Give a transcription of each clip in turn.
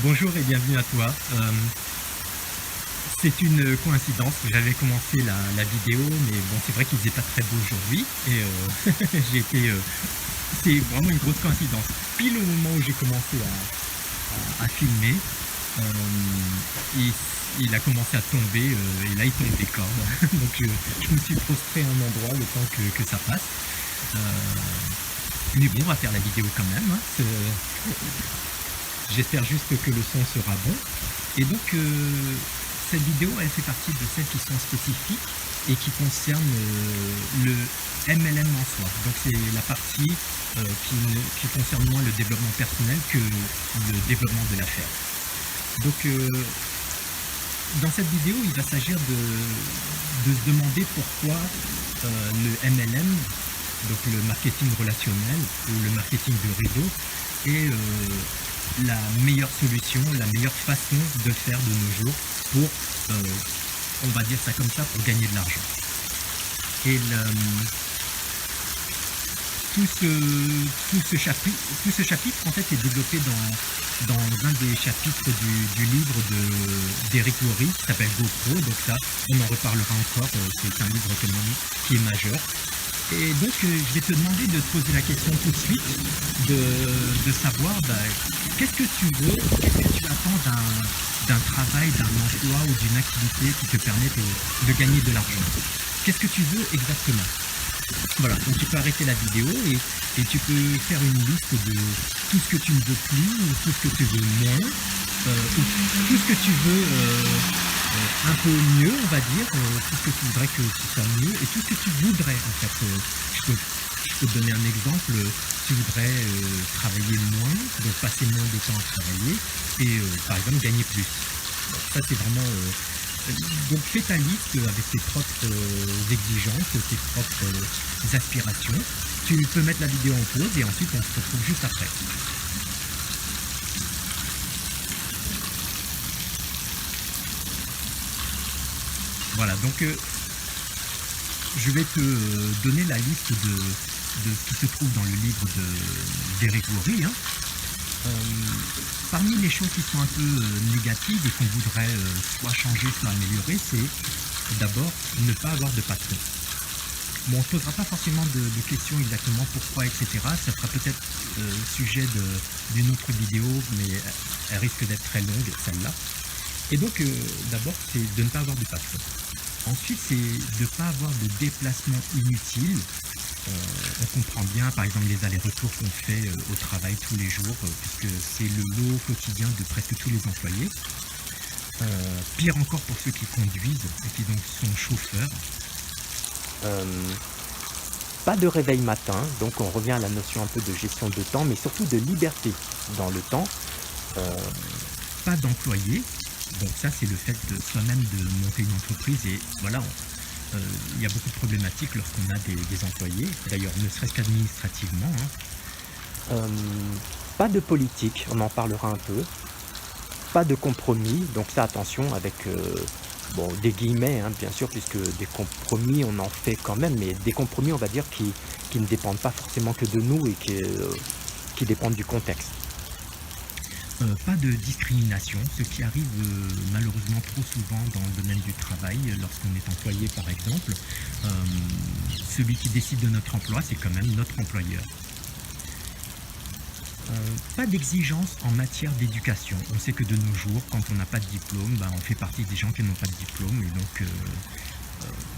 Bonjour et bienvenue à toi. C'est une coïncidence, j'avais commencé la vidéo, mais bon, c'est vrai qu'il faisait pas très beau aujourd'hui et j'ai été, c'est vraiment une grosse coïncidence. Pile au moment où j'ai commencé à filmer, il il a commencé à tomber, et là il tombe des cordes. Donc je me suis prostré à un endroit le temps que ça passe. Heu, mais bon, on va faire la vidéo quand même, hein. J'espère juste que le son sera bon. Et donc, cette vidéo, elle fait partie de celles qui sont spécifiques et qui concernent le MLM en soi. Donc, c'est la partie qui concerne moins le développement personnel que le développement de l'affaire. Donc, dans cette vidéo, il va s'agir de se demander pourquoi le MLM, donc le marketing relationnel ou le marketing de réseau, est la meilleure solution, la meilleure façon de faire de nos jours pour, on va dire ça comme ça, pour gagner de l'argent. Et tout ce chapitre en fait est développé dans un des chapitres du livre d'Eric Worre qui s'appelle GoPro. Donc ça, on en reparlera encore. C'est un livre qui est majeur. Et donc, je vais te demander de te poser la question tout de suite, de savoir qu'est-ce que tu veux, qu'est-ce que tu attends d'un travail, d'un emploi ou d'une activité qui te permet de gagner de l'argent. Qu'est-ce que tu veux exactement? Voilà, donc tu peux arrêter la vidéo et tu peux faire une liste de tout ce que tu ne veux plus, ou tout ce que tu veux moins, ou tout ce que tu veux un peu mieux, on va dire, tout ce que tu voudrais que ce soit mieux, et tout ce que tu voudrais en fait. Je peux te donner un exemple, tu voudrais travailler moins, donc passer moins de temps à travailler, et par exemple gagner plus. Bon, ça c'est vraiment donc fais ta liste avec tes propres exigences, tes propres aspirations. Tu peux mettre la vidéo en pause et ensuite on se retrouve juste après. Voilà, donc je vais te donner la liste de ce qui se trouve dans le livre d'Eric Worre, hein. Euh, Parmi les choses qui sont un peu négatives et qu'on voudrait soit changer, soit améliorer, c'est d'abord ne pas avoir de patron. Bon, on ne se posera pas forcément de questions exactement pourquoi, etc. Ça sera peut-être sujet d'une autre vidéo, mais elle risque d'être très longue, celle-là. Et donc, d'abord, c'est de ne pas avoir de patron. Ensuite, c'est de ne pas avoir de déplacement inutile. On comprend bien, par exemple, les allers-retours qu'on fait au travail tous les jours, puisque c'est le lot quotidien de presque tous les employés. Pire encore pour ceux qui conduisent et qui donc sont chauffeurs. Euh, Pas de réveil matin, donc on revient à la notion un peu de gestion de temps, mais surtout de liberté dans le temps. Euh, Pas d'employés. Donc ça, c'est le fait de soi-même de monter une entreprise. Et voilà, il y a beaucoup de problématiques lorsqu'on a des employés. D'ailleurs, ne serait-ce qu'administrativement, hein. euh, Pas de politique, on en parlera un peu. Pas de compromis, donc ça attention avec bon, des guillemets, hein, bien sûr, puisque des compromis on en fait quand même, mais des compromis on va dire qui ne dépendent pas forcément que de nous et qui dépendent du contexte. Pas de discrimination, ce qui arrive malheureusement trop souvent dans le domaine du travail, lorsqu'on est employé par exemple. Euh, Celui qui décide de notre emploi, c'est quand même notre employeur. Pas d'exigence en matière d'éducation. On sait que de nos jours, quand on n'a pas de diplôme, on fait partie des gens qui n'ont pas de diplôme, et donc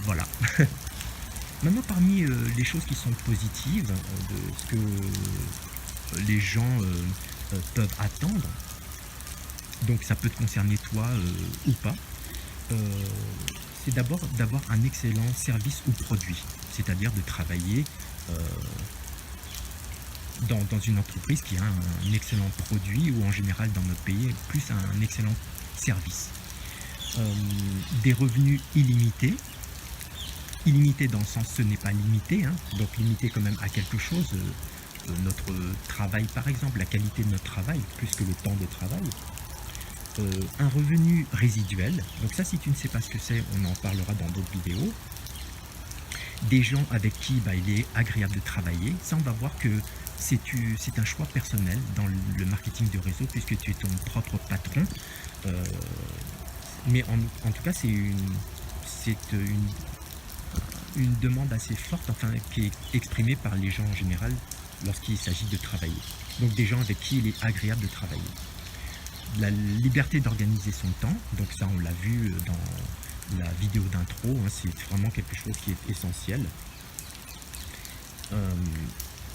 voilà. Maintenant, parmi les choses qui sont positives, de ce que les gens peuvent attendre, donc ça peut te concerner toi ou pas, euh, c'est d'abord d'avoir un excellent service ou produit, c'est-à-dire de travailler euh, dans une entreprise qui a un excellent produit, ou en général dans notre pays, plus un excellent service. Euh, des revenus illimités. Illimité dans le sens ce n'est pas limité, hein, donc limité quand même à quelque chose, notre travail par exemple, la qualité de notre travail, plus que le temps de travail. Un revenu résiduel, donc ça si tu ne sais pas ce que c'est, on en parlera dans d'autres vidéos. Des gens avec qui il est agréable de travailler, ça on va voir que c'est un choix personnel dans le marketing de réseau puisque tu es ton propre patron. Euh, mais en tout cas, c'est une demande assez forte, enfin, qui est exprimée par les gens en général lorsqu'il s'agit de travailler. Donc des gens avec qui il est agréable de travailler. La liberté d'organiser son temps, donc ça on l'a vu dans la vidéo d'intro, hein, c'est vraiment quelque chose qui est essentiel. Euh,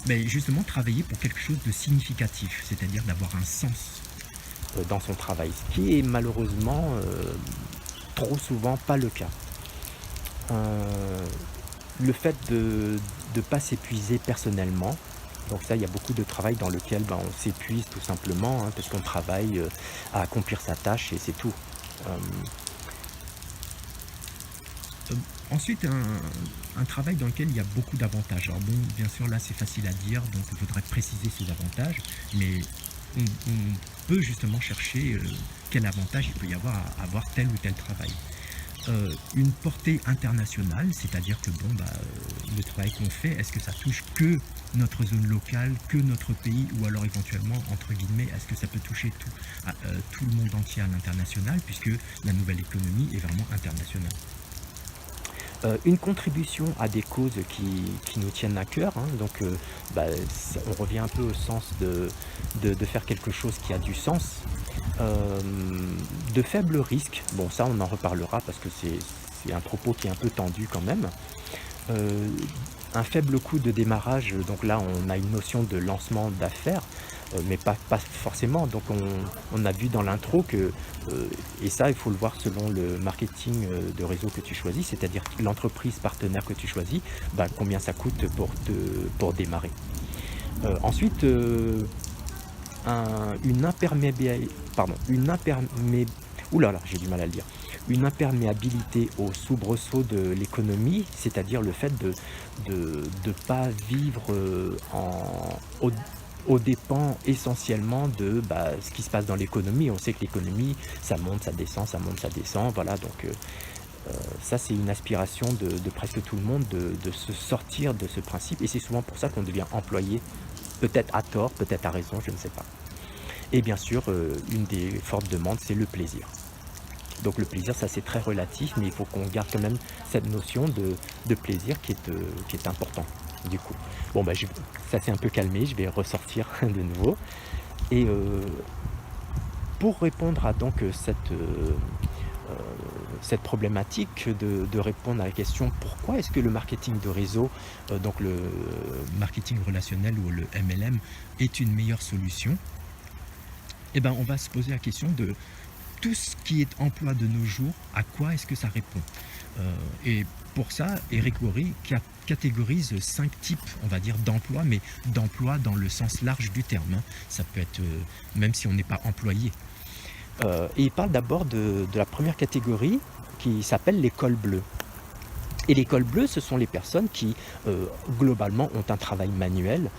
mais justement, travailler pour quelque chose de significatif, c'est-à-dire d'avoir un sens. dans son travail, ce qui est malheureusement trop souvent pas le cas. Euh, le fait de ne pas s'épuiser personnellement, donc ça, il y a beaucoup de travail dans lequel ben, on s'épuise tout simplement, hein, parce qu'on travaille à accomplir sa tâche et c'est tout. Euh, Euh, Ensuite, un travail dans lequel il y a beaucoup d'avantages. Alors bon, bien sûr, là, c'est facile à dire, donc il faudrait préciser ces avantages, mais on peut justement chercher quel avantage il peut y avoir à avoir tel ou tel travail. Une portée internationale, c'est-à-dire que bon, bah, le travail qu'on fait, est-ce que ça touche que notre zone locale, que notre pays, ou alors éventuellement, entre guillemets, est-ce que ça peut toucher tout le monde entier à l'international, puisque la nouvelle économie est vraiment internationale. une contribution à des causes qui nous tiennent à cœur, hein, donc bah, on revient un peu au sens de faire quelque chose qui a du sens. Euh, de faibles risques, bon ça on en reparlera parce que c'est un propos qui est un peu tendu quand même. Euh, un faible coût de démarrage, donc là on a une notion de lancement d'affaires, mais pas forcément. Donc on a vu dans l'intro que, et ça il faut le voir selon le marketing de réseau que tu choisis, c'est-à-dire l'entreprise partenaire que tu choisis, bah, combien ça coûte pour démarrer. Ensuite, une imperméabilité, pardon, ouh là là, j'ai du mal à le dire. Une imperméabilité aux soubresauts de l'économie, c'est-à-dire le fait de pas vivre au, aux dépens essentiellement de bah, ce qui se passe dans l'économie. On sait que l'économie, ça monte, ça descend, ça monte, ça descend. Voilà, donc ça, c'est une aspiration de presque tout le monde de se sortir de ce principe. Et c'est souvent pour ça qu'on devient employé, peut-être à tort, peut-être à raison, je ne sais pas. Et bien sûr, une des fortes demandes, c'est le plaisir. Donc le plaisir, ça c'est très relatif, mais il faut qu'on garde quand même cette notion de plaisir qui est important, du coup. Bon, bah, ça s'est un peu calmé, je vais ressortir de nouveau. Et pour répondre à donc euh, cette problématique de répondre à la question pourquoi est-ce que le marketing de réseau, donc le Marketing relationnel ou le MLM est une meilleure solution, eh ben, on va se poser la question de tout ce qui est emploi de nos jours, à quoi est-ce que ça répond? Et pour ça, Eric Worre catégorise 5 types, on va dire, d'emploi, mais d'emploi dans le sens large du terme, hein. Ça peut être, même si on n'est pas employé. et il parle d'abord de la première catégorie qui s'appelle l'école bleue. Et l'école bleue, ce sont les personnes qui, globalement, ont un travail manuel,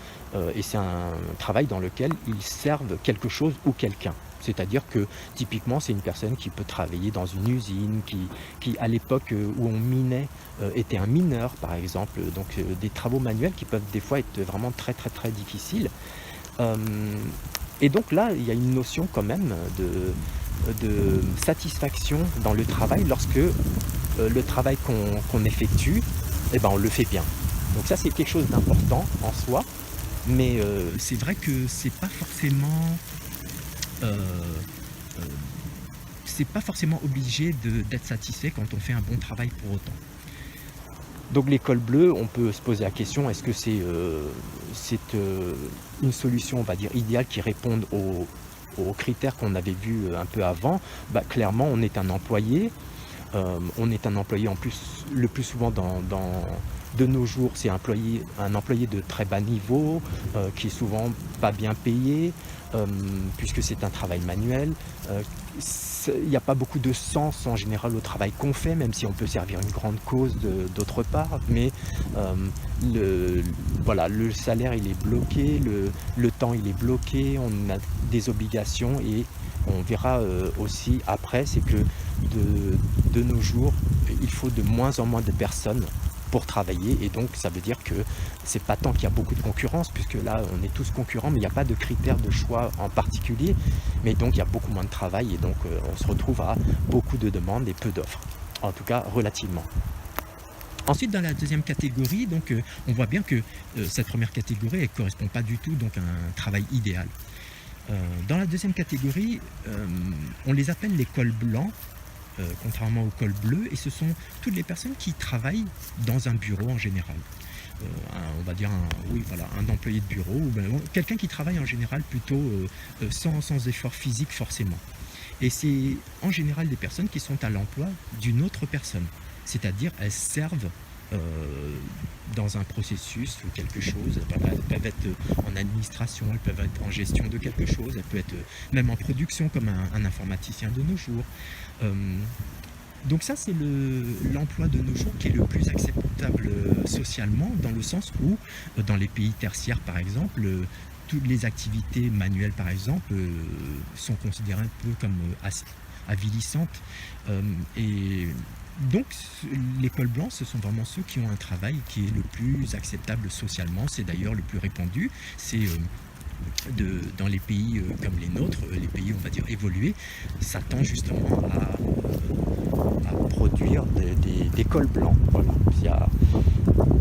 et c'est un travail dans lequel ils servent quelque chose ou quelqu'un. C'est-à-dire que, typiquement, c'est une personne qui peut travailler dans une usine, qui à l'époque où on minait, était un mineur, par exemple. Donc, des travaux manuels qui peuvent des fois être vraiment très, très, très difficiles. Euh, et donc là, il y a une notion quand même de satisfaction dans le travail lorsque le travail qu'on effectue, eh ben, on le fait bien. Donc ça, c'est quelque chose d'important en soi, mais C'est vrai que euh, euh, c'est pas forcément obligé d'être satisfait quand on fait un bon travail pour autant. donc l'école bleue, on peut se poser la question, est-ce que c'est une solution, on va dire, idéale qui réponde aux critères qu'on avait vus un peu avant? Bah, clairement, on est un employé. On est un employé en plus, le plus souvent de nos jours, c'est un employé de très bas niveau, qui est souvent pas bien payé, puisque c'est un travail manuel. Euh, il n'y a pas beaucoup de sens en général au travail qu'on fait, même si on peut servir une grande cause d'autre part. Mais euh, le, voilà, le salaire il est bloqué, le temps il est bloqué, on a des obligations et on verra aussi après, c'est que de nos jours, il faut de moins en moins de personnes pour travailler et donc ça veut dire que c'est pas tant qu'il y a beaucoup de concurrence puisque là on est tous concurrents mais il n'y a pas de critères de choix en particulier, mais donc il y a beaucoup moins de travail et donc on se retrouve à beaucoup de demandes et peu d'offres, en tout cas relativement. Ensuite, dans la deuxième catégorie, donc, on voit bien que cette première catégorie, elle ne correspond pas du tout donc, à un travail idéal. Dans la deuxième catégorie, on les appelle les cols blancs, contrairement aux cols bleus, et ce sont toutes les personnes qui travaillent dans un bureau en général. On va dire oui, voilà, un employé de bureau, ou quelqu'un qui travaille en général plutôt sans effort physique forcément. Et c'est en général des personnes qui sont à l'emploi d'une autre personne. C'est-à-dire, elles servent dans un processus ou quelque chose. Elles peuvent être en administration, elles peuvent être en gestion de quelque chose, elles peuvent être même en production comme un informaticien de nos jours. Donc ça, c'est l'emploi de nos jours qui est le plus acceptable socialement, dans le sens où, dans les pays tertiaires par exemple, toutes les activités manuelles par exemple sont considérées un peu comme avilissantes. Et donc les cols blancs, ce sont vraiment ceux qui ont un travail qui est le plus acceptable socialement, c'est d'ailleurs le plus répandu. C'est dans les pays comme les nôtres, les pays on va dire évolués, ça tend justement à produire des cols blancs. Voilà.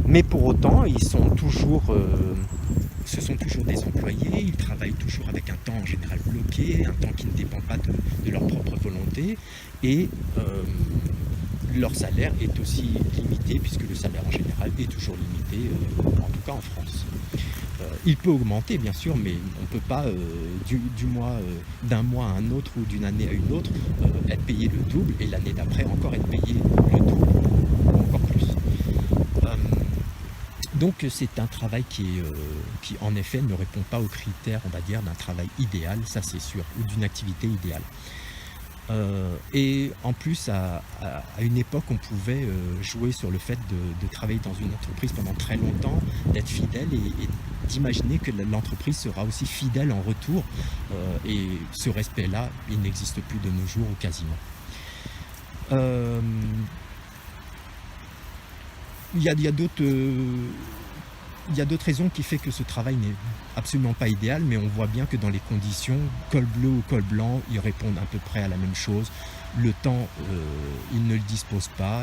Mais pour autant, ce sont toujours des employés, ils travaillent toujours avec un temps en général bloqué, un temps qui ne dépend pas de leur propre volonté, et leur salaire est aussi limité, puisque le salaire en général est toujours limité, en tout cas en France. Il peut augmenter bien sûr, mais on ne peut pas d'un mois à un autre ou d'une année à une autre être payé le double, et l'année d'après encore être payé le double ou encore plus. Donc c'est un travail qui en effet ne répond pas aux critères, on va dire, d'un travail idéal, ça c'est sûr, ou d'une activité idéale. Et en plus, à une époque, on pouvait jouer sur le fait de travailler dans une entreprise pendant très longtemps, d'être fidèle et d'imaginer que l'entreprise sera aussi fidèle en retour. Et ce respect-là, il n'existe plus de nos jours ou quasiment. Il y a d'autres raisons qui font que ce travail n'est absolument pas idéal, mais on voit bien que dans les conditions, col bleu ou col blanc, ils répondent à peu près à la même chose. Le temps, ils ne le disposent pas,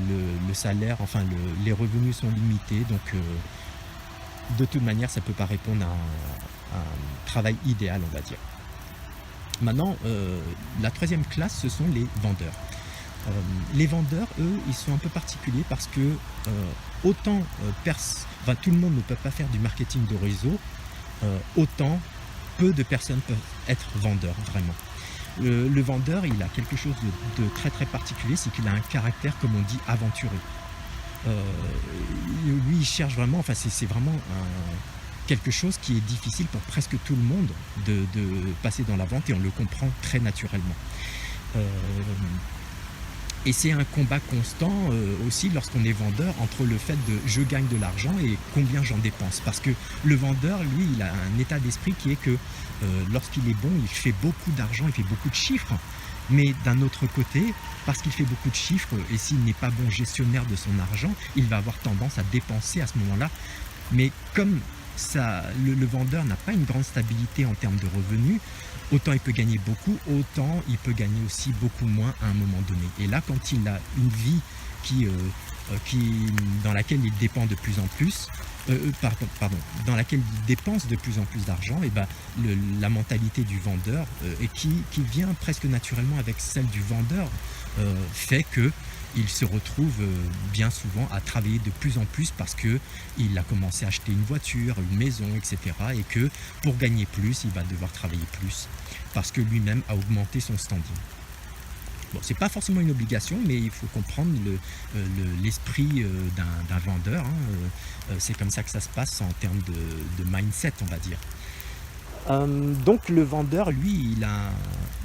le salaire, enfin les revenus sont limités, donc de toute manière, ça ne peut pas répondre à un travail idéal, on va dire. Maintenant, la troisième classe, ce sont les vendeurs. Les vendeurs, eux, ils sont un peu particuliers parce que autant tout le monde ne peut pas faire du marketing de réseau, autant peu de personnes peuvent être vendeurs, vraiment. Le vendeur, il a quelque chose de très très particulier, c'est qu'il a un caractère, comme on dit, aventureux. Lui, il cherche vraiment, enfin c'est vraiment quelque chose qui est difficile pour presque tout le monde de passer dans la vente, et on le comprend très naturellement. Et c'est un combat constant aussi lorsqu'on est vendeur, entre le fait de je gagne de l'argent et combien j'en dépense. Parce que le vendeur, lui, il a un état d'esprit qui est que lorsqu'il est bon, il fait beaucoup d'argent, il fait beaucoup de chiffres. Mais d'un autre côté, parce qu'il fait beaucoup de chiffres, et s'il n'est pas bon gestionnaire de son argent, il va avoir tendance à dépenser à ce moment-là. Mais comme le vendeur n'a pas une grande stabilité en termes de revenus, autant il peut gagner beaucoup, autant il peut gagner aussi beaucoup moins à un moment donné. Et là, quand il a une vie dans laquelle il dépend de plus en plus, dans laquelle il dépense de plus en plus d'argent, et la mentalité du vendeur, et qui vient presque naturellement avec celle du vendeur, fait que il se retrouve bien souvent à travailler de plus en plus parce qu'il a commencé à acheter une voiture, une maison, etc. Et que pour gagner plus, il va devoir travailler plus parce que lui-même a augmenté son standing. Bon, c'est pas forcément une obligation, mais il faut comprendre l'esprit d'un vendeur. C'est comme ça que ça se passe en termes de mindset, on va dire. Donc le vendeur, lui,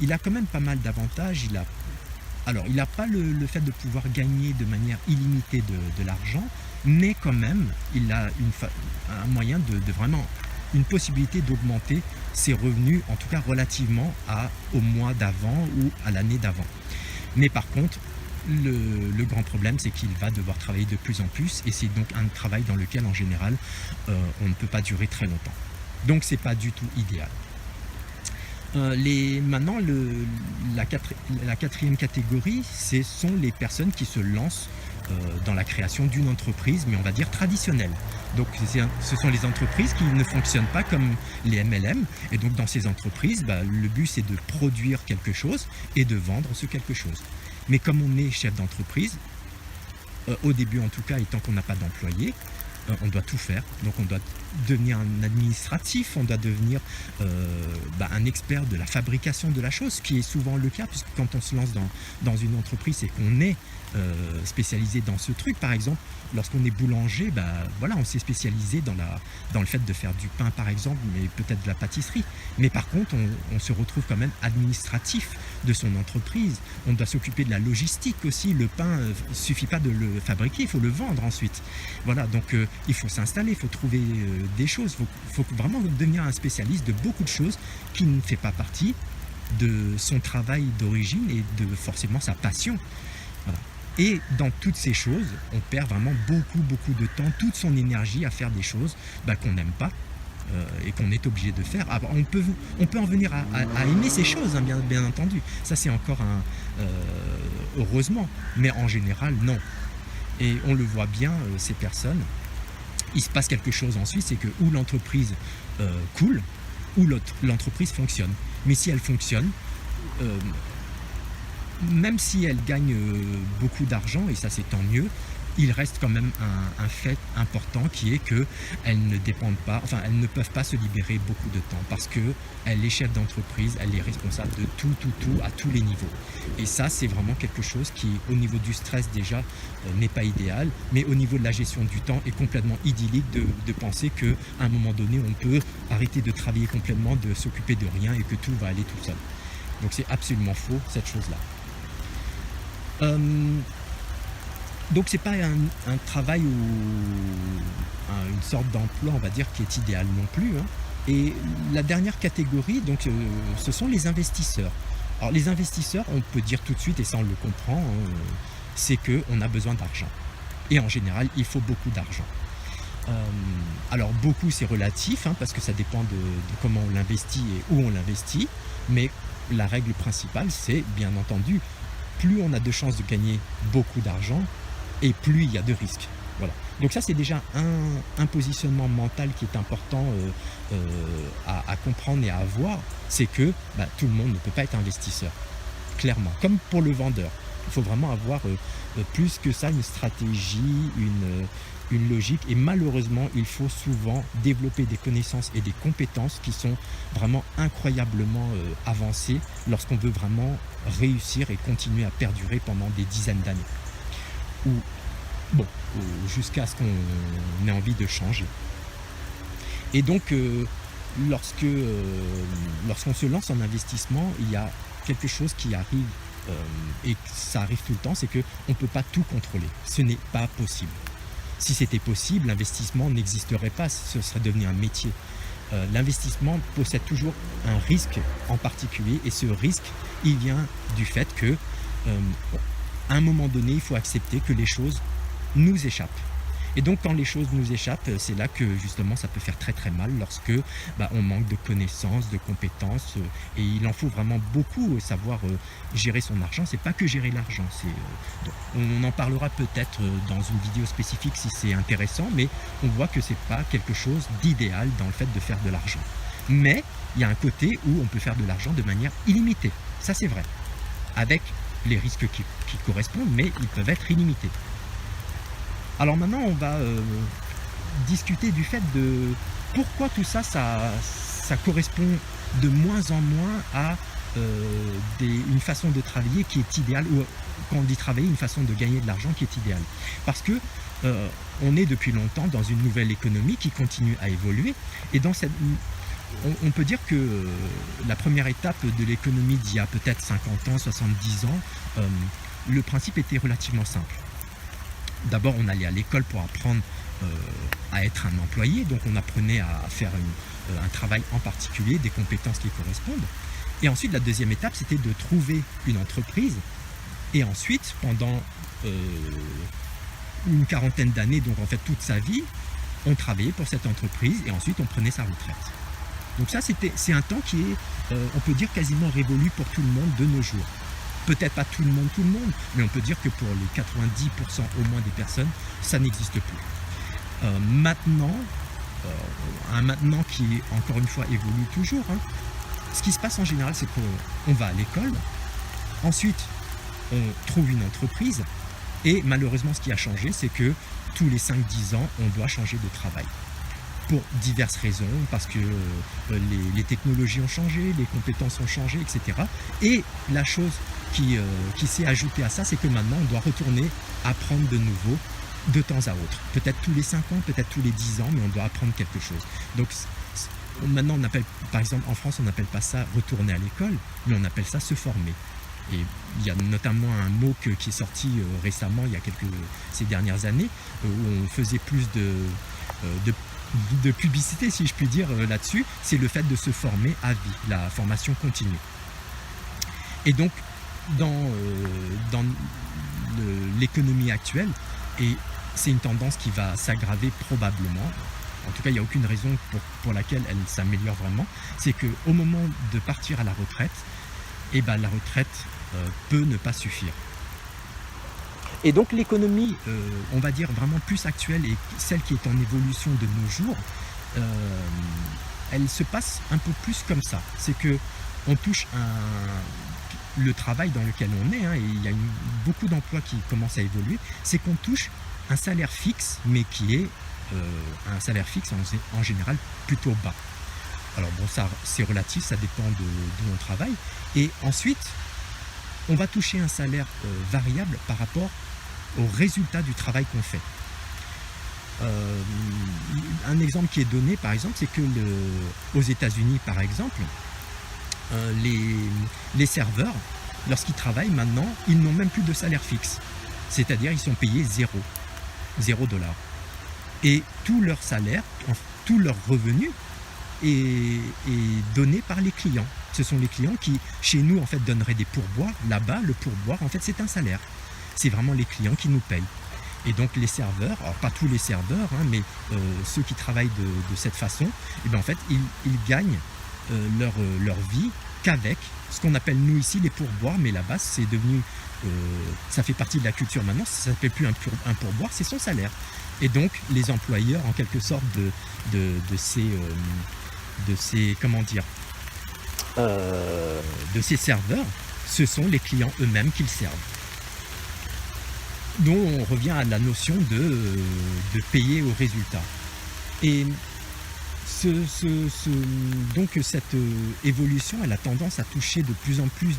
il a quand même pas mal d'avantages. Il n'a pas le fait de pouvoir gagner de manière illimitée de l'argent, mais quand même, il a un moyen de vraiment, une possibilité d'augmenter ses revenus, en tout cas relativement au mois d'avant ou à l'année d'avant. Mais par contre, Le grand problème, c'est qu'il va devoir travailler de plus en plus et c'est donc un travail dans lequel, en général, on ne peut pas durer très longtemps. Donc, c'est pas du tout idéal. Maintenant, la quatrième catégorie, ce sont les personnes qui se lancent dans la création d'une entreprise, mais on va dire traditionnelle. Donc, ce sont les entreprises qui ne fonctionnent pas comme les MLM. Et donc, dans ces entreprises, le but, c'est de produire quelque chose et de vendre ce quelque chose. Mais comme on est chef d'entreprise, au début en tout cas, et tant qu'on n'a pas d'employé, on doit tout faire. Donc on doit devenir un administratif, on doit devenir un expert de la fabrication de la chose, ce qui est souvent le cas, puisque quand on se lance dans une entreprise et qu'on est spécialisé dans ce truc, par exemple, lorsqu'on est boulanger, voilà, on s'est spécialisé dans le fait de faire du pain, par exemple, mais peut-être de la pâtisserie. Mais par contre, on se retrouve quand même administratif de son entreprise. On doit s'occuper de la logistique aussi. Le pain, il ne suffit pas de le fabriquer, il faut le vendre ensuite. Voilà, donc il faut s'installer, il faut trouver des choses. Il faut vraiment devenir un spécialiste de beaucoup de choses qui ne fait pas partie de son travail d'origine et de forcément sa passion. Voilà. Et dans toutes ces choses, on perd vraiment beaucoup de temps, toute son énergie à faire des choses qu'on n'aime pas et qu'on est obligé de faire. Alors, on peut en venir à aimer ces choses, hein, bien entendu. Ça, c'est encore heureusement. Mais en général, non. Et on le voit bien, ces personnes, il se passe quelque chose ensuite, c'est que ou l'entreprise coule, ou l'entreprise fonctionne. Mais si elle fonctionne, même si elle gagne beaucoup d'argent, et ça c'est tant mieux, il reste quand même un fait important qui est qu'elles ne dépendent pas, enfin elles ne peuvent pas se libérer beaucoup de temps parce qu'elle est chef d'entreprise, elle est responsable de tout à tous les niveaux. Et ça c'est vraiment quelque chose qui au niveau du stress déjà n'est pas idéal, mais au niveau de la gestion du temps est complètement idyllique de penser qu'à un moment donné on peut arrêter de travailler complètement, de s'occuper de rien et que tout va aller tout seul. Donc c'est absolument faux cette chose-là. Donc c'est pas un travail ou une sorte d'emploi, on va dire, qui est idéal non plus, hein. Et la dernière catégorie, donc, ce sont les investisseurs. Alors les investisseurs, on peut dire tout de suite, et ça on le comprend, hein, c'est qu'on a besoin d'argent. Et en général, il faut beaucoup d'argent. Alors beaucoup c'est relatif, hein, parce que ça dépend de comment on l'investit et où on l'investit, mais la règle principale c'est bien entendu, plus on a de chances de gagner beaucoup d'argent, et plus il y a de risques. Voilà. Donc ça c'est déjà un positionnement mental qui est important à comprendre et à avoir, c'est que tout le monde ne peut pas être investisseur, clairement. Comme pour le vendeur, il faut vraiment avoir plus que ça une stratégie, une logique, et malheureusement il faut souvent développer des connaissances et des compétences qui sont vraiment incroyablement avancées lorsqu'on veut vraiment réussir et continuer à perdurer pendant des dizaines d'années. Ou jusqu'à ce qu'on ait envie de changer. Et donc, lorsqu'on se lance en investissement, il y a quelque chose qui arrive, et ça arrive tout le temps, c'est qu'on ne peut pas tout contrôler. Ce n'est pas possible. Si c'était possible, l'investissement n'existerait pas, ce serait devenu un métier. L'investissement possède toujours un risque en particulier, et ce risque, il vient du fait que à un moment donné, il faut accepter que les choses nous échappent. Et donc, quand les choses nous échappent, c'est là que justement ça peut faire très mal lorsque on manque de connaissances, de compétences, et il en faut vraiment beaucoup savoir gérer son argent. C'est pas que gérer l'argent. On en parlera peut-être dans une vidéo spécifique si c'est intéressant, mais on voit que c'est pas quelque chose d'idéal dans le fait de faire de l'argent. Mais il y a un côté où on peut faire de l'argent de manière illimitée. Ça c'est vrai. Avec les risques qui correspondent, mais ils peuvent être illimités. Alors maintenant, on va discuter du fait de pourquoi tout ça correspond de moins en moins à une façon de travailler qui est idéale, ou quand on dit travailler, une façon de gagner de l'argent qui est idéale. Parce que on est depuis longtemps dans une nouvelle économie qui continue à évoluer, et dans cette... On peut dire que la première étape de l'économie d'il y a peut-être 50 ans, 70 ans, le principe était relativement simple. D'abord, on allait à l'école pour apprendre à être un employé, donc on apprenait à faire un travail en particulier, des compétences qui correspondent. Et ensuite, la deuxième étape, c'était de trouver une entreprise Et ensuite, pendant une quarantaine d'années, donc en fait toute sa vie, on travaillait pour cette entreprise et ensuite on prenait sa retraite. Donc ça, c'est un temps qui est, on peut dire, quasiment révolu pour tout le monde de nos jours. Peut-être pas tout le monde, mais on peut dire que pour les 90% au moins des personnes, ça n'existe plus. Maintenant, un maintenant qui, encore une fois, évolue toujours, hein. Ce qui se passe en général, c'est qu'on va à l'école, ensuite on trouve une entreprise, et malheureusement ce qui a changé, c'est que tous les 5-10 ans, on doit changer de travail. Pour diverses raisons, parce que les technologies ont changé, les compétences ont changé, etc. Et la chose qui s'est ajoutée à ça, c'est que maintenant, on doit retourner apprendre de nouveau de temps à autre. Peut-être tous les 5 ans, peut-être tous les 10 ans, mais on doit apprendre quelque chose. Donc maintenant, on appelle, par exemple, en France, on n'appelle pas ça retourner à l'école, mais on appelle ça se former. Et il y a notamment un mot qui est sorti récemment, il y a ces dernières années, où on faisait plus de publicité, si je puis dire, là-dessus, c'est le fait de se former à vie, la formation continue. Et donc, dans l'économie actuelle, et c'est une tendance qui va s'aggraver probablement, en tout cas il n'y a aucune raison pour laquelle elle s'améliore vraiment, c'est qu'au moment de partir à la retraite, eh ben, la retraite peut ne pas suffire. Et donc l'économie, on va dire vraiment plus actuelle et celle qui est en évolution de nos jours, elle se passe un peu plus comme ça. C'est que on touche le travail dans lequel on est, hein, et il y a beaucoup d'emplois qui commencent à évoluer, c'est qu'on touche un salaire fixe, mais qui est un salaire fixe en général plutôt bas. Alors bon, ça c'est relatif, ça dépend d'où on travaille. Et ensuite, on va toucher un salaire variable par rapport au résultat du travail qu'on fait. Un exemple qui est donné, par exemple, c'est que aux États-Unis, par exemple, les serveurs, lorsqu'ils travaillent maintenant, ils n'ont même plus de salaire fixe. C'est-à-dire ils sont payés $0. Et tout leur salaire, tout leur revenu est donné par les clients. Ce sont les clients qui, chez nous, en fait, donneraient des pourboires. Là-bas, le pourboire, en fait, c'est un salaire. C'est vraiment les clients qui nous payent. Et donc les serveurs, alors pas tous les serveurs, hein, mais ceux qui travaillent de cette façon, et bien en fait, ils gagnent leur vie qu'avec ce qu'on appelle nous ici les pourboires, mais là-bas, c'est devenu, ça fait partie de la culture maintenant, ça ne s'appelle plus un pourboire, c'est son salaire. Et donc les employeurs, en quelque sorte, de ces comment dire, de ces serveurs, ce sont les clients eux-mêmes qu'ils servent. Donc on revient à la notion de payer au résultat. Et donc cette évolution, elle a tendance à toucher de plus en plus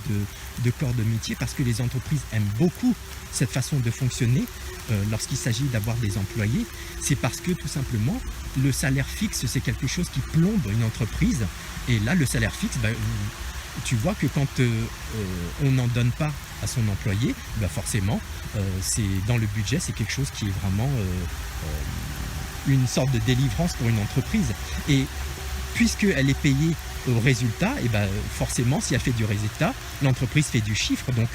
de corps de métier parce que les entreprises aiment beaucoup cette façon de fonctionner lorsqu'il s'agit d'avoir des employés. C'est parce que tout simplement, le salaire fixe, c'est quelque chose qui plombe une entreprise. Et là, le salaire fixe, tu vois que quand on n'en donne pas à son employé, forcément, c'est dans le budget, c'est quelque chose qui est vraiment une sorte de délivrance pour une entreprise. Et puisqu'elle est payée au résultat, et forcément, si elle fait du résultat, l'entreprise fait du chiffre. Donc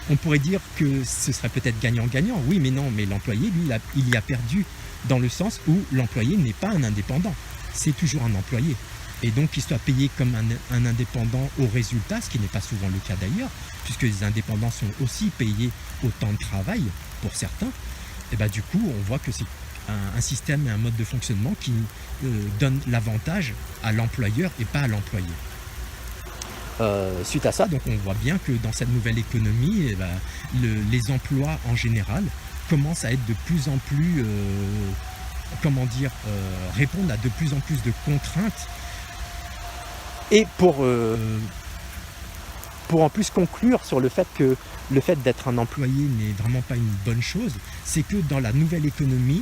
on pourrait dire que ce serait peut-être gagnant-gagnant. Oui, mais non, mais l'employé, lui, il y a perdu dans le sens où l'employé n'est pas un indépendant. C'est toujours un employé. Et donc qu'il soit payé comme un indépendant au résultat, ce qui n'est pas souvent le cas d'ailleurs, puisque les indépendants sont aussi payés au temps de travail pour certains, et du coup on voit que c'est un système et un mode de fonctionnement qui donne l'avantage à l'employeur et pas à l'employé. Suite à ça, donc on voit bien que dans cette nouvelle économie, les emplois en général commencent à être de plus en plus, répondre à de plus en plus de contraintes. Et pour en plus conclure sur le fait que le fait d'être un employé n'est vraiment pas une bonne chose, c'est que dans la nouvelle économie,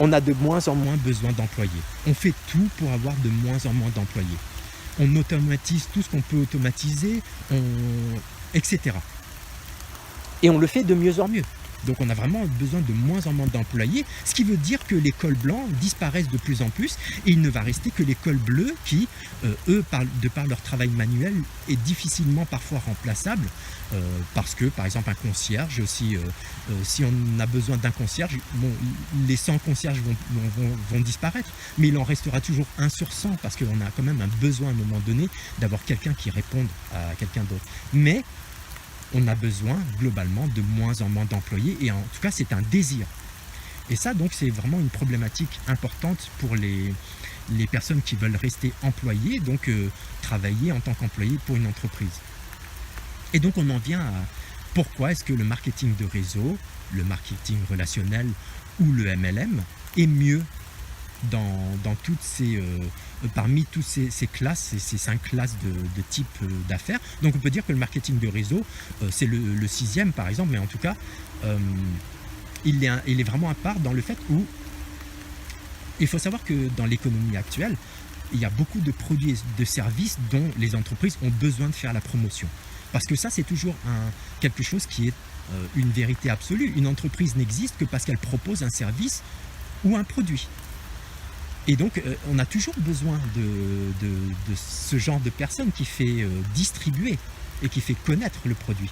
on a de moins en moins besoin d'employés. On fait tout pour avoir de moins en moins d'employés. On automatise tout ce qu'on peut automatiser, etc. Et on le fait de mieux en mieux. Donc on a vraiment besoin de moins en moins d'employés, ce qui veut dire que les cols blancs disparaissent de plus en plus et il ne va rester que les cols bleus qui, eux, de par leur travail manuel, est difficilement parfois remplaçable parce que, par exemple, un concierge, si on a besoin d'un concierge, bon, les 100 concierges vont disparaître, mais il en restera toujours 1 sur 100 parce qu'on a quand même un besoin à un moment donné d'avoir quelqu'un qui réponde à quelqu'un d'autre. Mais on a besoin globalement de moins en moins d'employés et en tout cas c'est un désir. Et ça donc c'est vraiment une problématique importante pour les personnes qui veulent rester employées, donc travailler en tant qu'employé pour une entreprise. Et donc on en vient à pourquoi est-ce que le marketing de réseau, le marketing relationnel ou le MLM est mieux dans toutes parmi toutes ces classes, ces 5 classes de type d'affaires. Donc on peut dire que le marketing de réseau, c'est le 6e par exemple, mais en tout cas, il est vraiment à part dans le fait où il faut savoir que dans l'économie actuelle, il y a beaucoup de produits et de services dont les entreprises ont besoin de faire la promotion. Parce que ça, c'est toujours quelque chose qui est une vérité absolue. Une entreprise n'existe que parce qu'elle propose un service ou un produit. Et donc, on a toujours besoin de ce genre de personne qui fait distribuer et qui fait connaître le produit.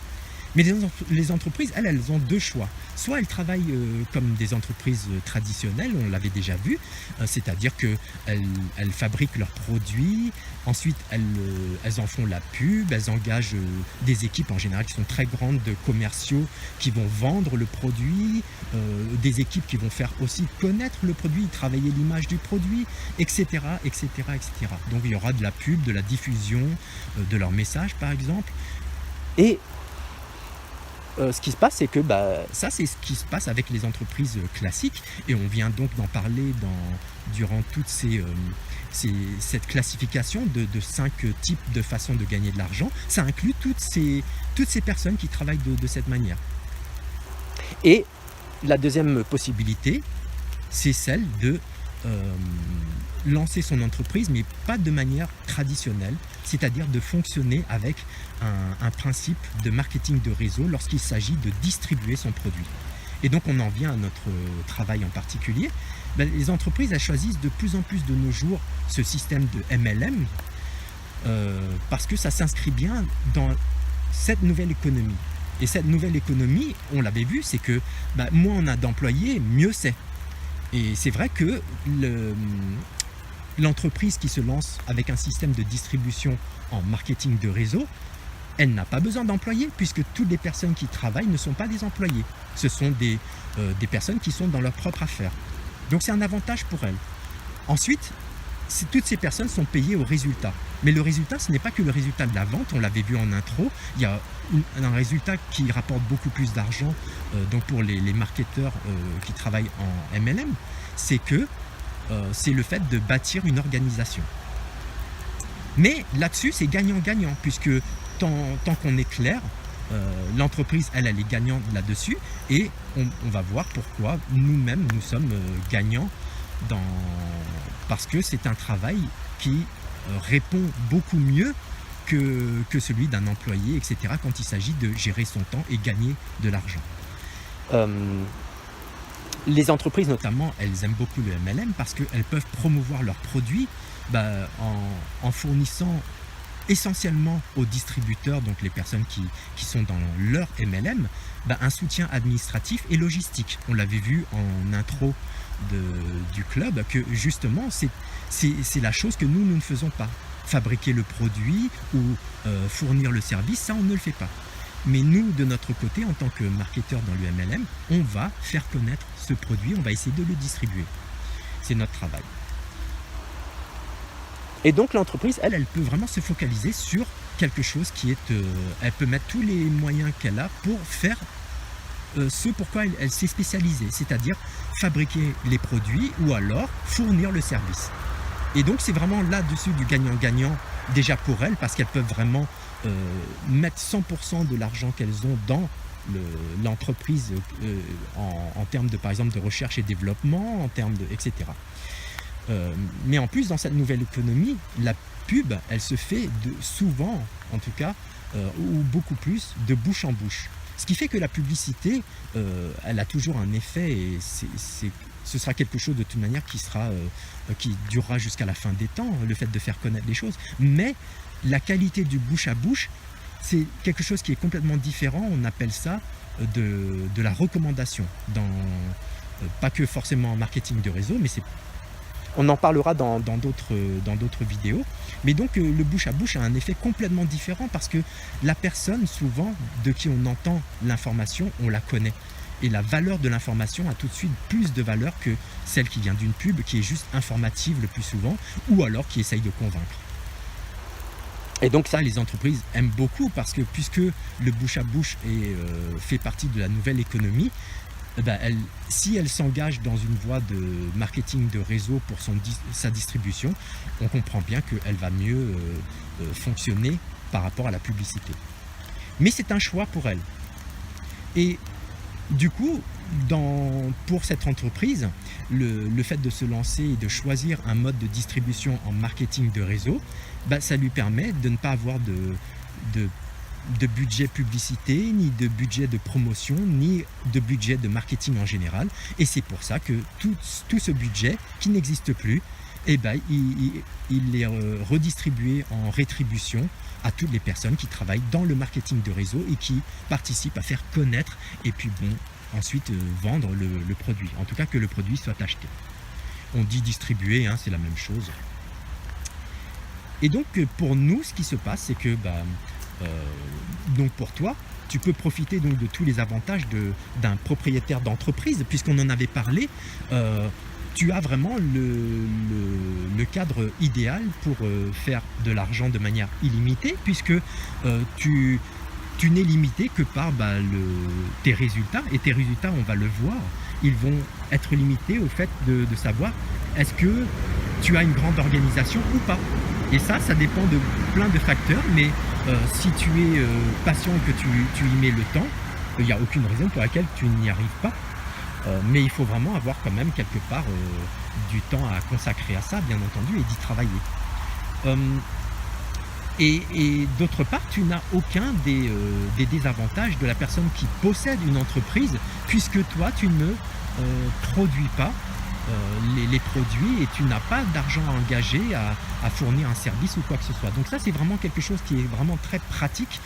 Mais les entreprises, elles ont 2 choix. Soit elles travaillent comme des entreprises traditionnelles, on l'avait déjà vu, c'est-à-dire qu'elles fabriquent leurs produits, ensuite elles en font la pub, elles engagent des équipes en général qui sont très grandes de commerciaux qui vont vendre le produit, des équipes qui vont faire aussi connaître le produit, travailler l'image du produit, etc., etc., etc. Donc il y aura de la pub, de la diffusion de leurs messages par exemple. Et ce qui se passe, c'est que ça, c'est ce qui se passe avec les entreprises classiques, et on vient donc d'en parler durant toute cette classification de 5 types de façons de gagner de l'argent. Ça inclut toutes ces personnes qui travaillent de cette manière. Et la deuxième possibilité, c'est celle de lancer son entreprise, mais pas de manière traditionnelle, c'est-à-dire de fonctionner avec un principe de marketing de réseau lorsqu'il s'agit de distribuer son produit. Et donc on en vient à notre travail en particulier. Les entreprises, elles choisissent de plus en plus de nos jours ce système de MLM parce que ça s'inscrit bien dans cette nouvelle économie. Et cette nouvelle économie, on l'avait vu, c'est que moins on a d'employés, mieux c'est. Et c'est vrai que l'entreprise qui se lance avec un système de distribution en marketing de réseau, elle n'a pas besoin d'employés puisque toutes les personnes qui travaillent ne sont pas des employés. Ce sont des personnes qui sont dans leur propre affaire. Donc c'est un avantage pour elles. Ensuite, toutes ces personnes sont payées au résultat. Mais le résultat, ce n'est pas que le résultat de la vente, on l'avait vu en intro, il y a un résultat qui rapporte beaucoup plus d'argent donc pour les marketeurs qui travaillent en MLM, c'est que c'est le fait de bâtir une organisation. Mais là-dessus, c'est gagnant-gagnant, puisque tant qu'on est clair, l'entreprise, elle est gagnante là-dessus, et on va voir pourquoi nous-mêmes, nous sommes gagnants parce que c'est un travail qui répond beaucoup mieux que celui d'un employé, etc., quand il s'agit de gérer son temps et gagner de l'argent. Les entreprises notamment, elles aiment beaucoup le MLM parce qu'elles peuvent promouvoir leurs produits en fournissant essentiellement aux distributeurs, donc les personnes qui sont dans leur MLM, un soutien administratif et logistique. On l'avait vu en intro du club que justement c'est la chose que nous ne faisons pas. Fabriquer le produit ou fournir le service, ça on ne le fait pas. Mais nous, de notre côté, en tant que marketeur dans le MLM, on va faire connaître ce produit, on va essayer de le distribuer. C'est notre travail. Et donc l'entreprise, elle peut vraiment se focaliser sur quelque chose qui est... elle peut mettre tous les moyens qu'elle a pour faire ce pourquoi elle s'est spécialisée, c'est-à-dire fabriquer les produits ou alors fournir le service. Et donc c'est vraiment là-dessus du gagnant-gagnant déjà pour elles, parce qu'elles peuvent vraiment mettre 100% de l'argent qu'elles ont dans l'entreprise en termes de, par exemple, de recherche et développement, en termes de, etc. Mais en plus, dans cette nouvelle économie, la pub, elle se fait souvent, en tout cas, ou beaucoup plus, de bouche en bouche. Ce qui fait que la publicité, elle a toujours un effet et ce sera quelque chose de toute manière qui durera jusqu'à la fin des temps, le fait de faire connaître les choses. Mais la qualité du bouche à bouche, c'est quelque chose qui est complètement différent. On appelle ça de la recommandation, pas que forcément en marketing de réseau, mais on en parlera dans d'autres vidéos. Mais donc le bouche à bouche a un effet complètement différent parce que la personne, souvent, de qui on entend l'information, on la connaît. Et la valeur de l'information a tout de suite plus de valeur que celle qui vient d'une pub, qui est juste informative le plus souvent, ou alors qui essaye de convaincre. Et donc ça, les entreprises aiment beaucoup parce que puisque le bouche à bouche fait partie de la nouvelle économie, si elle s'engage dans une voie de marketing de réseau pour sa distribution, on comprend bien qu'elle va mieux fonctionner par rapport à la publicité. Mais c'est un choix pour elle. Et du coup, pour cette entreprise, le fait de se lancer et de choisir un mode de distribution en marketing de réseau, ça lui permet de ne pas avoir de budget publicité, ni de budget de promotion, ni de budget de marketing en général. Et c'est pour ça que tout ce budget qui n'existe plus, il est redistribué en rétribution à toutes les personnes qui travaillent dans le marketing de réseau et qui participent à faire connaître et puis ensuite vendre le produit. En tout cas que le produit soit acheté. On dit distribuer, c'est la même chose. Et donc pour nous, ce qui se passe, c'est que donc pour toi, tu peux profiter donc de tous les avantages d'un propriétaire d'entreprise, puisqu'on en avait parlé. Tu as vraiment le cadre idéal pour faire de l'argent de manière illimitée, puisque tu n'es limité que par tes résultats. Et tes résultats, on va le voir, ils vont être limités au fait de savoir est-ce que tu as une grande organisation ou pas. Et ça dépend de plein de facteurs, mais si tu es patient et que tu y mets le temps, il n'y a aucune raison pour laquelle tu n'y arrives pas. Mais il faut vraiment avoir quand même quelque part du temps à consacrer à ça, bien entendu, et d'y travailler. Et d'autre part, tu n'as aucun des désavantages de la personne qui possède une entreprise, puisque toi, tu ne produis pas les produits et tu n'as pas d'argent à engager à fournir un service ou quoi que ce soit. Donc ça, c'est vraiment quelque chose qui est vraiment très pratique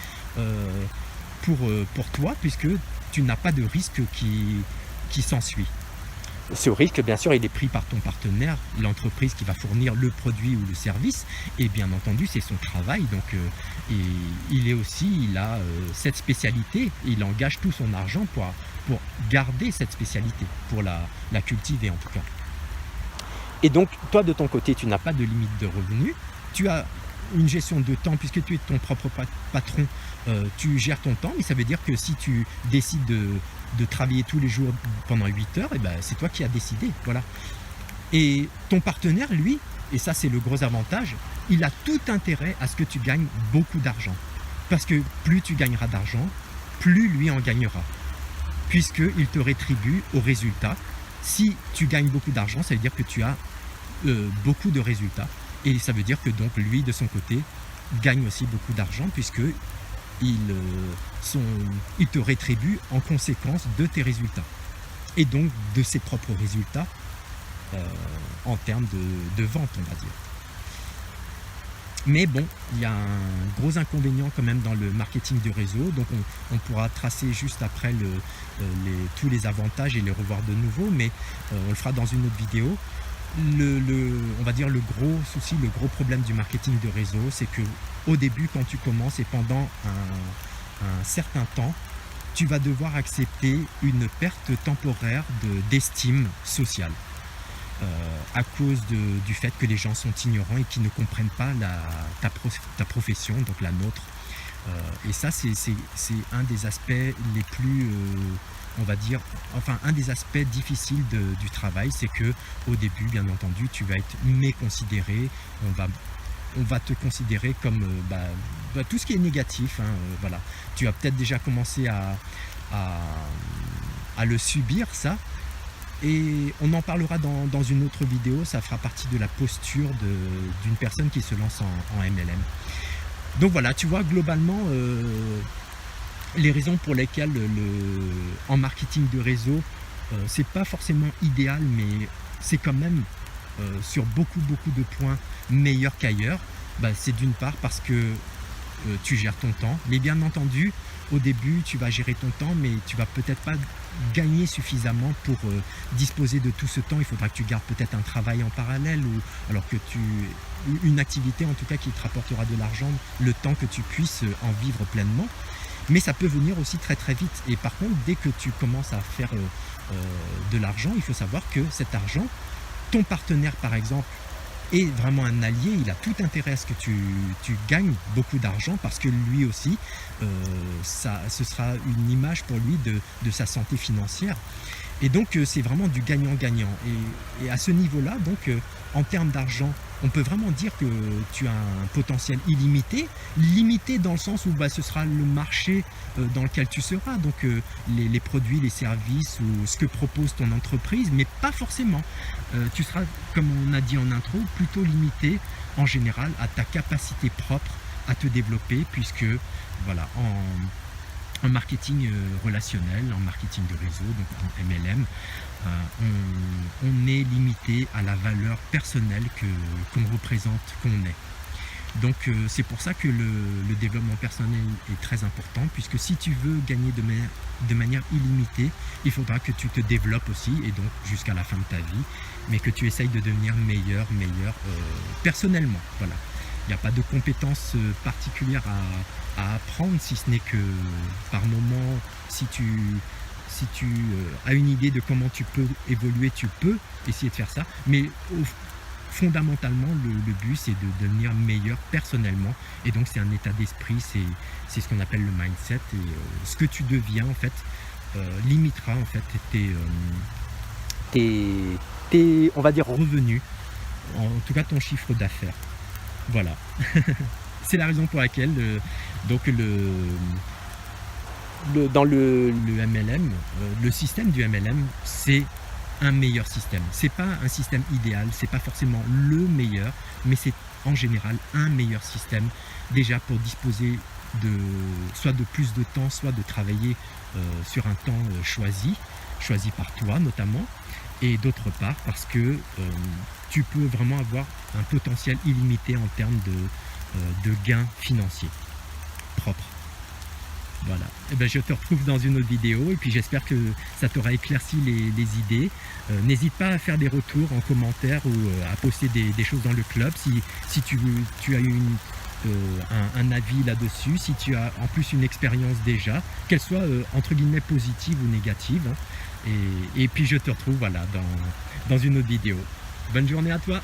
pour toi, puisque tu n'as pas de risque qui s'ensuit. Ce risque, bien sûr, il est pris par ton partenaire, l'entreprise qui va fournir le produit ou le service, et bien entendu, c'est son travail. Donc, il a cette spécialité, il engage tout son argent pour garder cette spécialité, pour la cultiver en tout cas. Et donc, toi, de ton côté, tu n'as pas de limite de revenus, tu as une gestion de temps, puisque tu es ton propre patron, tu gères ton temps, mais ça veut dire que si tu décides de travailler tous les jours pendant 8 heures, c'est toi qui as décidé, voilà. Et ton partenaire, lui, et ça c'est le gros avantage, il a tout intérêt à ce que tu gagnes beaucoup d'argent. Parce que plus tu gagneras d'argent, plus lui en gagnera. Puisqu'il te rétribue au résultat. Si tu gagnes beaucoup d'argent, ça veut dire que tu as beaucoup de résultats. Et ça veut dire que donc lui, de son côté, gagne aussi beaucoup d'argent puisque il te rétribue en conséquence de tes résultats. Et donc de ses propres résultats en termes de vente, on va dire. Mais bon, il y a un gros inconvénient quand même dans le marketing de réseau. Donc on pourra tracer juste après tous les avantages et les revoir de nouveau, mais on le fera dans une autre vidéo. On va dire le gros souci, le gros problème du marketing de réseau, c'est que au début, quand tu commences et pendant un certain temps, tu vas devoir accepter une perte temporaire d'estime sociale à cause du fait que les gens sont ignorants et qui ne comprennent pas ta profession, donc la nôtre. Et ça, c'est un des aspects les plus... on va dire, enfin un des aspects difficiles du travail, c'est que au début, bien entendu, tu vas être méconsidéré, on va te considérer comme tout ce qui est négatif, voilà. Tu as peut-être déjà commencé à le subir, ça, et on en parlera dans une autre vidéo, ça fera partie de la posture d'une personne qui se lance en MLM. Donc voilà, tu vois, globalement, les raisons pour lesquelles en marketing de réseau, c'est pas forcément idéal, mais c'est quand même, sur beaucoup, beaucoup de points meilleur qu'ailleurs, bah, c'est d'une part parce que tu gères ton temps. Mais bien entendu, au début, tu vas gérer ton temps, mais tu vas peut-être pas gagner suffisamment pour disposer de tout ce temps. Il faudra que tu gardes peut-être un travail en parallèle ou alors que une activité en tout cas qui te rapportera de l'argent, le temps que tu puisses en vivre pleinement. Mais ça peut venir aussi très très vite. Et par contre, dès que tu commences à faire de l'argent, il faut savoir que cet argent, ton partenaire par exemple, est vraiment un allié, il a tout intérêt à ce que tu gagnes beaucoup d'argent parce que lui aussi, ce sera une image pour lui de sa santé financière. Et donc, c'est vraiment du gagnant-gagnant. Et à ce niveau-là, donc, en termes d'argent, on peut vraiment dire que tu as un potentiel illimité, limité dans le sens où bah, ce sera le marché dans lequel tu seras, donc les produits, les services ou ce que propose ton entreprise, mais pas forcément. Tu seras, comme on a dit en intro, plutôt limité en général à ta capacité propre à te développer, puisque voilà, en marketing relationnel, en marketing de réseau, donc en MLM, on est limité à la valeur personnelle qu'on représente, qu'on est. Donc c'est pour ça que le développement personnel est très important, puisque si tu veux gagner de manière illimitée, il faudra que tu te développes aussi, et donc jusqu'à la fin de ta vie, mais que tu essayes de devenir meilleur personnellement. Voilà. Il n'y a pas de compétences particulières à apprendre, si ce n'est que par moment, si tu as une idée de comment tu peux évoluer, tu peux essayer de faire ça. Mais fondamentalement, le but, c'est de devenir meilleur personnellement. Et donc, c'est un état d'esprit, c'est ce qu'on appelle le mindset. Et ce que tu deviens, en fait, limitera, en fait, on va dire, revenus, en tout cas ton chiffre d'affaires. Voilà. C'est la raison pour laquelle donc dans le MLM, le système du MLM, c'est un meilleur système. C'est pas un système idéal, c'est pas forcément le meilleur, mais c'est en général un meilleur système déjà pour disposer soit de plus de temps, soit de travailler sur un temps choisi par toi notamment, et d'autre part parce que tu peux vraiment avoir un potentiel illimité en termes de gains financiers propres. Voilà. Et ben, je te retrouve dans une autre vidéo et puis j'espère que ça t'aura éclairci les idées. N'hésite pas à faire des retours en commentaire ou à poster des choses dans le club si tu as un avis là-dessus, si tu as en plus une expérience déjà, qu'elle soit entre guillemets positive ou négative. Hein. Et puis je te retrouve voilà, dans une autre vidéo. Bonne journée à toi!